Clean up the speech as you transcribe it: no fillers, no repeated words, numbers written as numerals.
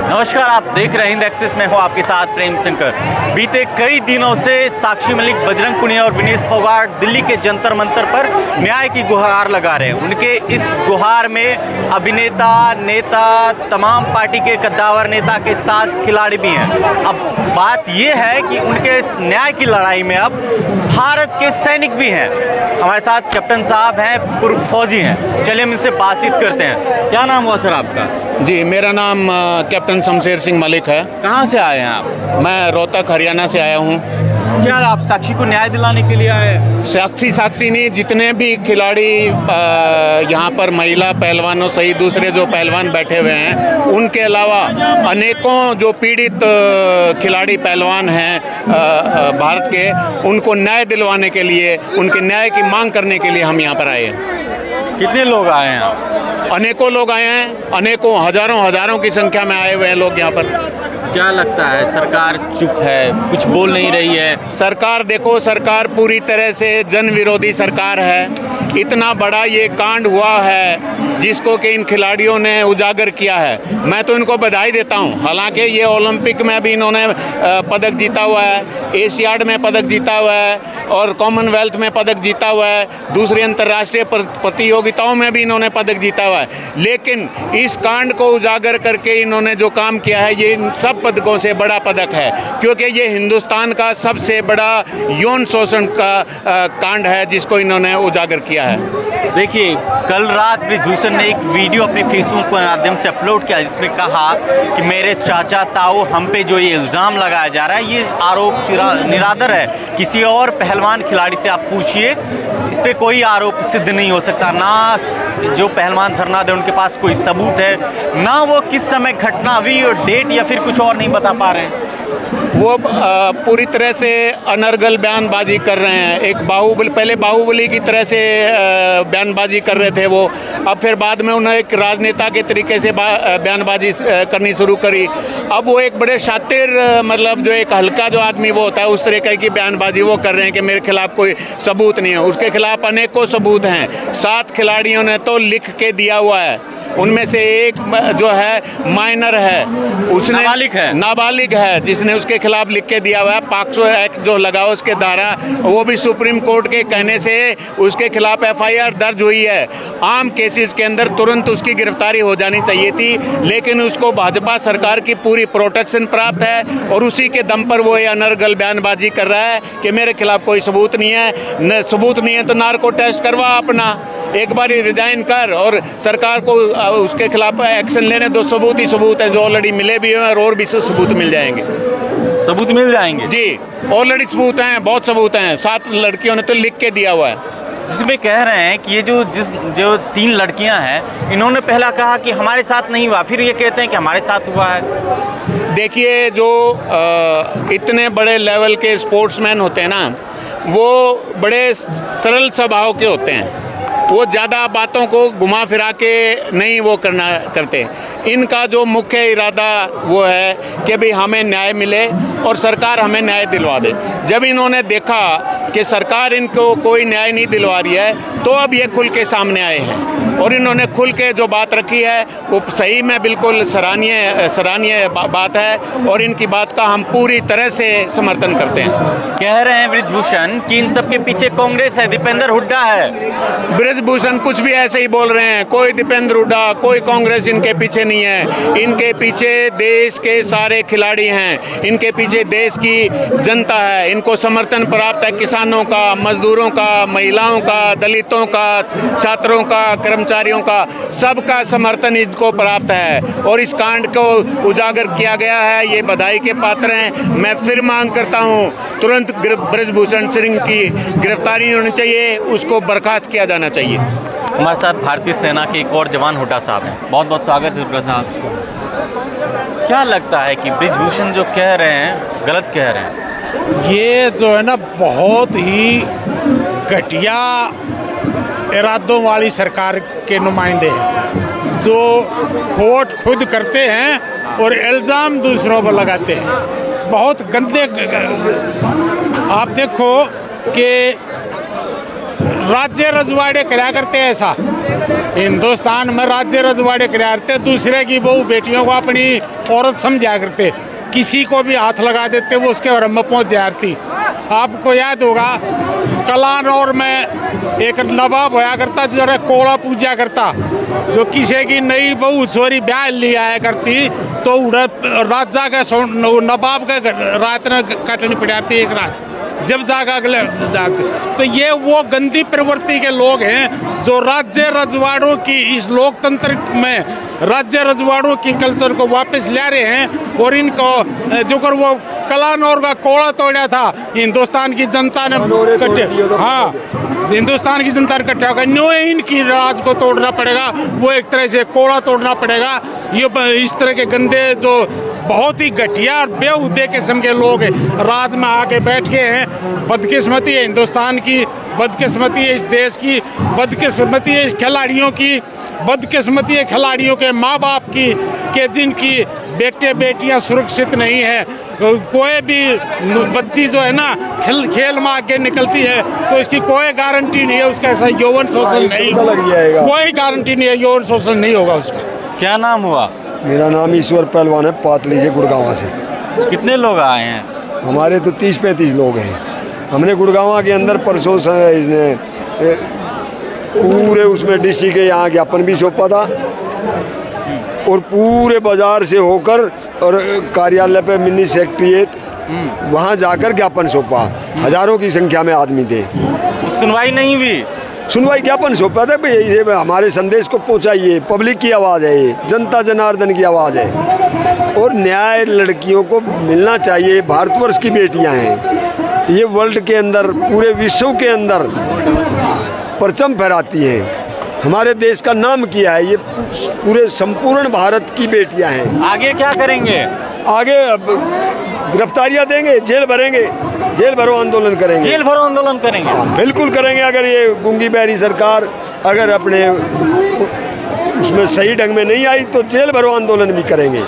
नमस्कार, आप देख रहे हैं हिंद एक्सप्रेस में, हूँ आपके साथ प्रेम शंकर। बीते कई दिनों से साक्षी मलिक, बजरंग पुनिया और विनेश फोगाट दिल्ली के जंतर मंतर पर न्याय की गुहार लगा रहे हैं। उनके इस गुहार में अभिनेता, नेता, तमाम पार्टी के कद्दावर नेता के साथ खिलाड़ी भी हैं। अब बात यह है कि उनके इस न्याय की लड़ाई में अब भारत के सैनिक भी हैं। हमारे साथ कैप्टन साहब हैं, पूर्व फौजी हैं। चलिए हम इनसे बातचीत करते हैं। क्या नाम हुआ सर आपका? जी, मेरा नाम कैप्टन शमशेर सिंह मलिक है। कहाँ से आए हैं आप? मैं रोहतक हरियाणा से आया हूँ। क्या आप साक्षी को न्याय दिलाने के लिए आए? साक्षी नहीं, जितने भी खिलाड़ी यहाँ पर महिला पहलवानों सहित दूसरे जो पहलवान बैठे हुए हैं, उनके अलावा अनेकों जो पीड़ित खिलाड़ी पहलवान हैं भारत के, उनको न्याय दिलवाने के लिए, उनके न्याय की मांग करने के लिए हम यहाँ पर आए हैं। कितने लोग आए हैं आप? अनेकों लोग आए हैं, अनेकों हजारों की संख्या में आए हुए हैं लोग यहाँ पर। क्या लगता है सरकार चुप है, कुछ बोल नहीं रही है? सरकार देखो, सरकार पूरी तरह से जन विरोधी सरकार है। इतना बड़ा ये कांड हुआ है जिसको कि इन खिलाड़ियों ने उजागर किया है। मैं तो इनको बधाई देता हूँ। हालांकि ये ओलंपिक में भी इन्होंने पदक जीता हुआ है, एशियाड में पदक जीता हुआ है और कॉमनवेल्थ में पदक जीता हुआ है, दूसरी अंतर्राष्ट्रीय प्रतियोगिताओं में भी इन्होंने पदक जीता हुआ है। लेकिन इस कांड को उजागर करके इन्होंने जो काम किया है, ये इन सब पदकों से बड़ा पदक है, क्योंकि ये हिंदुस्तान का सबसे बड़ा यौन शोषण का कांड है जिसको इन्होंने उजागर किया है। देखिए, कल रात ब्रिजभूषण ने एक वीडियो अपने फेसबुक के माध्यम से अपलोड किया जिसमें कहा कि मेरे चाचा ताऊ हम पे जो ये इल्ज़ाम लगाया जा रहा है, ये आरोप निराधार है। किसी और पहलवान खिलाड़ी से आप पूछिए, इस पर कोई आरोप सिद्ध नहीं हो सकता। ना जो पहलवान धरना दे उनके पास कोई सबूत है, ना वो किस समय घटना हुई और डेट या फिर कुछ और नहीं बता पा रहे हैं। वो पूरी तरह से अनर्गल बयानबाजी कर रहे हैं। एक पहले बाहुबली की तरह से बयानबाजी कर रहे थे वो, अब फिर बाद में उन्होंने एक राजनेता के तरीके से बयानबाजी करनी शुरू करी। अब वो एक बड़े शातिर, मतलब जो एक हल्का जो आदमी वो होता है, उस तरीके की बयानबाजी वो कर रहे हैं कि मेरे खिलाफ कोई सबूत नहीं है। उसके खिलाफ अनेकों सबूत हैं। 7 खिलाड़ियों ने तो लिख के दिया हुआ है। उनमें से एक जो है माइनर है, उसने नाबालिग है जिसने उसके खिलाफ लिख के दिया हुआ है। पॉक्सो एक्ट जो लगा उसके धारा, वो भी सुप्रीम कोर्ट के कहने से उसके खिलाफ एफआईआर दर्ज हुई है। आम केसेस के अंदर तुरंत उसकी गिरफ्तारी हो जानी चाहिए थी, लेकिन उसको भाजपा सरकार की पूरी प्रोटेक्शन प्राप्त है और उसी के दम पर वो ये अनर्गल बयानबाजी कर रहा है कि मेरे खिलाफ कोई सबूत नहीं है। सबूत नहीं है तो नार्को टेस्ट करवा अपना, एक बार रिजाइन कर और सरकार को उसके खिलाफ एक्शन लेने दो। सबूत ही सबूत है जो ऑलरेडी मिले भी हैं और भी सबूत मिल जाएंगे। सबूत मिल जाएंगे जी, ऑलरेडी सबूत हैं, बहुत सबूत हैं। 7 लड़कियों ने तो लिख के दिया हुआ है, जिसमें कह रहे हैं कि ये जो 3 लड़कियां हैं, इन्होंने पहला कहा कि हमारे साथ नहीं हुआ, फिर ये कहते हैं कि हमारे साथ हुआ है। देखिए, जो इतने बड़े लेवल के स्पोर्ट्समैन होते हैं ना, वो बड़े सरल स्वभाव के होते हैं। वो ज़्यादा बातों को घुमा फिरा के नहीं वो करते। इनका जो मुख्य इरादा वो है कि भाई हमें न्याय मिले और सरकार हमें न्याय दिलवा दे। जब इन्होंने देखा कि सरकार इनको कोई न्याय नहीं दिलवा रही है, तो अब ये खुल के सामने आए हैं और इन्होंने खुल के जो बात रखी है वो सही में बिल्कुल सराहनीय बात है और इनकी बात का हम पूरी तरह से समर्थन करते हैं। कह रहे हैं ब्रिजभूषण कि इन सबके पीछे कांग्रेस है, दीपेंद्र हुड्डा है। ब्रिजभूषण कुछ भी ऐसे ही बोल रहे हैं। कोई दीपेंद्र हुड्डा, कोई कांग्रेस इनके पीछे नहीं है। इनके पीछे देश के सारे खिलाड़ी हैं, इनके पीछे देश की जनता है। इनको समर्थन प्राप्त है किसानों का, मजदूरों का, महिलाओं का, दलितों का, छात्रों का, कर्मचारियों का, सबका समर्थन इनको प्राप्त है और इस कांड को उजागर किया गया है। ये बधाई के पात्र हैं। मैं फिर मांग करता हूँ, तुरंत ब्रिजभूषण सिंह की गिरफ्तारी होनी चाहिए, उसको बर्खास्त किया जाना चाहिए। हमारे साथ भारतीय सेना के एक और जवान हुड्डा साहब हैं। बहुत बहुत स्वागत है हुड्डा साहब। क्या लगता है कि ब्रिजभूषण जो कह रहे हैं गलत कह रहे हैं? ये जो है ना, बहुत ही घटिया इरादों वाली सरकार के नुमाइंदे हैं जो खोट खुद करते हैं और इल्ज़ाम दूसरों पर लगाते हैं। बहुत गंदे। आप देखो कि राज्य रजवाड़े कराया करते हैं ऐसा। हिंदुस्तान में राज्य रजवाड़े कराया करते, दूसरे की बहू बेटियों को अपनी औरत समझा करते, किसी को भी हाथ लगा देते वो उसके घर में पहुंच जाती। आपको याद होगा कलानौर में एक नवाब होया करता जो जरा कोड़ा पूजा करता, जो किसी की नई बहू छोरी ब्याह ले आया करती तो राजा का नवाब का रात न काटनी पड़ती एक रात, जब जागा अगले जाते। तो ये वो गंदी प्रवृत्ति के लोग हैं जो राज्य रजवाड़ों की इस लोकतंत्र में राज्य रजवाड़ों की कल्चर को वापस ला रहे हैं। और इनको जो कर वो कलानौर का कोड़ा तोड़ा था हिंदुस्तान की जनता ने हाँ हिंदुस्तान की जनता ने इकट्ठा कर न्यू इनकी राज को तोड़ना पड़ेगा, वो एक तरह से कोड़ा तोड़ना पड़ेगा। ये इस तरह के गंदे जो बहुत ही घटिया और बेहुदे किस्म के लोग राज में आके बैठ के हैं। बदकिस्मती है हिंदुस्तान की, बदकिस्मती है इस देश की, बदकिस्मती है खिलाड़ियों की, बदकिस्मती है खिलाड़ियों के माँ बाप की कि जिनकी बेटे बेटियां सुरक्षित नहीं है। कोई भी बच्ची जो है ना खेल में आगे निकलती है तो इसकी कोई गारंटी नहीं है उसका ऐसा यौवन शोषण नहीं, कोई गारंटी नहीं है, यौवन शोषण नहीं होगा उसका। क्या नाम हुआ? मेरा नाम ईश्वर पहलवान है, पातली से गुड़गांव से। कितने लोग आए हैं? हमारे तो 30-35 लोग हैं। हमने गुड़गांव के अंदर परसों से इसने पूरे उसमें डिस्ट्रिक्ट के यहाँ ज्ञापन भी सौंपा था और पूरे बाजार से होकर और कार्यालय पे मिनी सेक्रेटरीट वहाँ जाकर ज्ञापन सौंपा। हजारों की संख्या में आदमी थे। तो सुनवाई नहीं हुई? सुनवाई ज्ञापन सौंपा था भाई, ये हमारे संदेश को पहुँचाइए, पब्लिक की आवाज़ है ये, जनता जनार्दन की आवाज़ है और न्याय लड़कियों को मिलना चाहिए। भारतवर्ष की बेटियां हैं, ये वर्ल्ड के अंदर पूरे विश्व के अंदर परचम फहराती हैं, हमारे देश का नाम किया है। ये पूरे संपूर्ण भारत की बेटियां हैं। आगे क्या करेंगे? आगे अब गिरफ्तारियां देंगे, जेल भरेंगे, जेल भरो आंदोलन करेंगे। जेल भरो आंदोलन करेंगे? बिल्कुल करेंगे। अगर ये गूंगी बहरी सरकार अगर अपने उसमें सही ढंग में नहीं आई तो जेल भरो आंदोलन भी करेंगे।